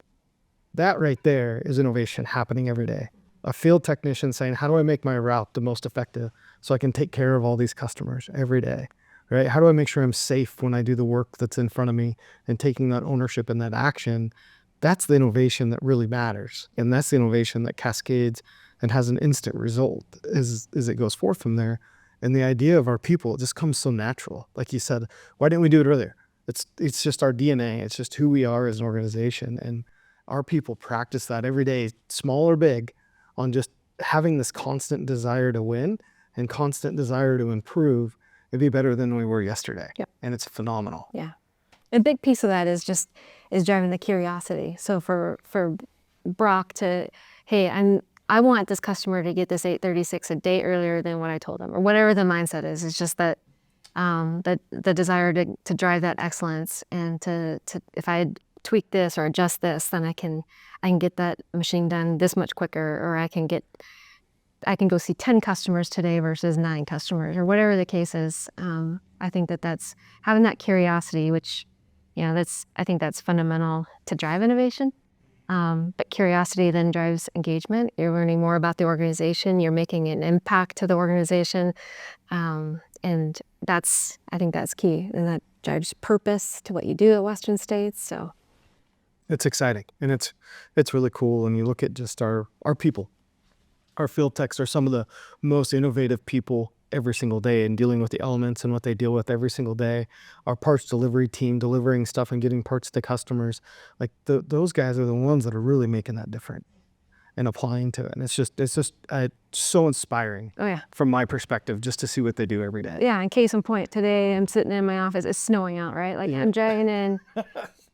That right there is innovation happening every day. A field technician saying, how do I make my route the most effective so I can take care of all these customers every day, right? How do I make sure I'm safe when I do the work that's in front of me, and taking that ownership and that action? That's the innovation that really matters. And that's the innovation that cascades and has an instant result as it goes forth from there. And the idea of our people, it just comes so natural. Like you said, why didn't we do it earlier? It's just our DNA. It's just who we are as an organization. And our people practice that every day, small or big, on just having this constant desire to win and constant desire to improve and be better than we were yesterday. Yep. And it's phenomenal. Yeah. A big piece of that is driving the curiosity. So for Brock to, hey, I want this customer to get this 836 a day earlier than what I told them, or whatever the mindset is. It's just that the desire to drive that excellence, and to if I tweak this or adjust this, then I can get that machine done this much quicker, or I can go see 10 customers today versus 9 customers, or whatever the case is. I think that's having that curiosity, which, I think that's fundamental to drive innovation. But curiosity then drives engagement. You're learning more about the organization. You're making an impact to the organization. And I think that's key. And that drives purpose to what you do at Western States. So it's exciting, and it's really cool. And you look at just our people. Our field techs are some of the most innovative people every single day, and dealing with the elements and what they deal with every single day. Our parts delivery team delivering stuff and getting parts to customers, like those guys are the ones that are really making that difference and applying to it. And it's just so inspiring. Oh yeah, from my perspective, just to see what they do every day. Yeah, and case in point, today I'm sitting in my office. It's snowing out, right? Like I'm dragging in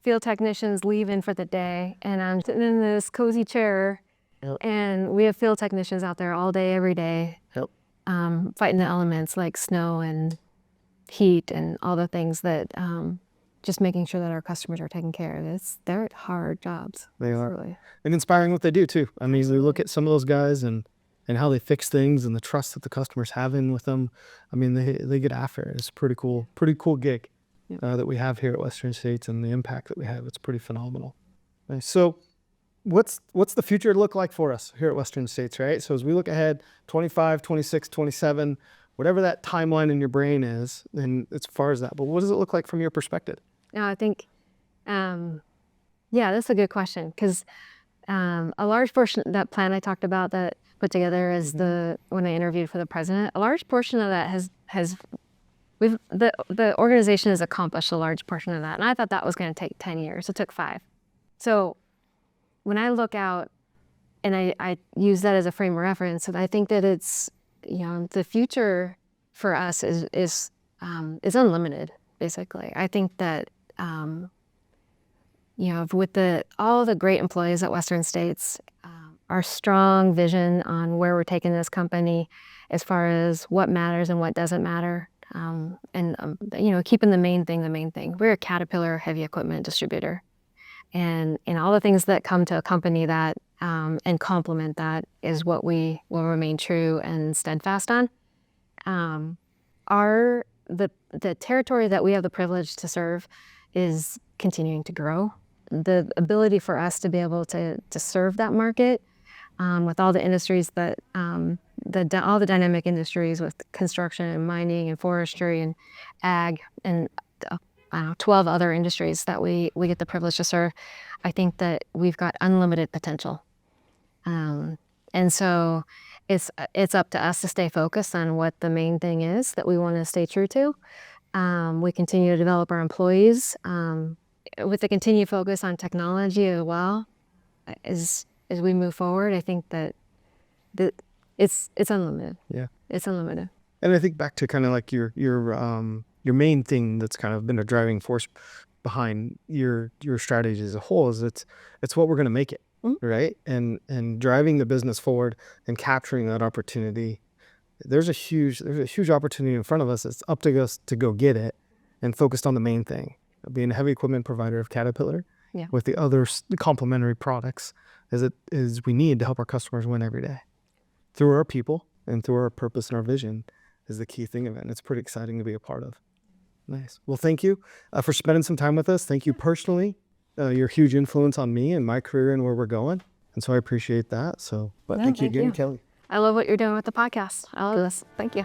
field technicians leaving for the day, and I'm sitting in this cozy chair. Yep. And we have field technicians out there all day, every day, yep. Fighting the elements like snow and heat and all the things that just making sure that our customers are taken care of. They're hard jobs. They are. Really. And inspiring what they do too. I mean, you look at some of those guys and how they fix things and the trust that the customers have in with them. I mean, they get after it. It's a pretty cool gig that we have here at Western States, and the impact that we have. It's pretty phenomenal. Okay, so what's the future look like for us here at Western States, right? So as we look ahead, 25, 26, 27, whatever that timeline in your brain is, and as far as that, but what does it look like from your perspective? No, I think, yeah, that's a good question, because a large portion of that plan I talked about that put together is when I interviewed for the president, a large portion of that the organization has accomplished a large portion of that. And I thought that was going to take 10 years. It took 5. So when I look out and I use that as a frame of reference, and I think that it's, the future for us is unlimited, basically. I think that, with all the great employees at Western States, our strong vision on where we're taking this company as far as what matters and what doesn't matter, keeping the main thing. We're a Caterpillar heavy equipment distributor. And all the things that come to accompany that and complement that is what we will remain true and steadfast on. The territory that we have the privilege to serve is continuing to grow. The ability for us to be able to serve that market with all the industries that all the dynamic industries with construction and mining and forestry and ag and 12 other industries that we get the privilege to serve, I think that we've got unlimited potential. And so it's up to us to stay focused on what the main thing is that we want to stay true to. We continue to develop our employees with the continued focus on technology as well. As we move forward, I think that it's unlimited. Yeah, it's unlimited. And I think back to kind of like your main thing that's kind of been a driving force behind your strategy as a whole is it's what we're going to make it, right? And driving the business forward and capturing that opportunity. There's a huge opportunity in front of us. It's up to us to go get it and focused on the main thing, being a heavy equipment provider of Caterpillar with the other complementary products as we need to help our customers win every day. Through our people and through our purpose and our vision is the key thing of it. And it's pretty exciting to be a part of. Nice. Well, thank you for spending some time with us. Thank you personally. You're a huge influence on me and my career and where we're going. And so I appreciate that. Thank you again, Kelly. I love what you're doing with the podcast. I love this. Thank you.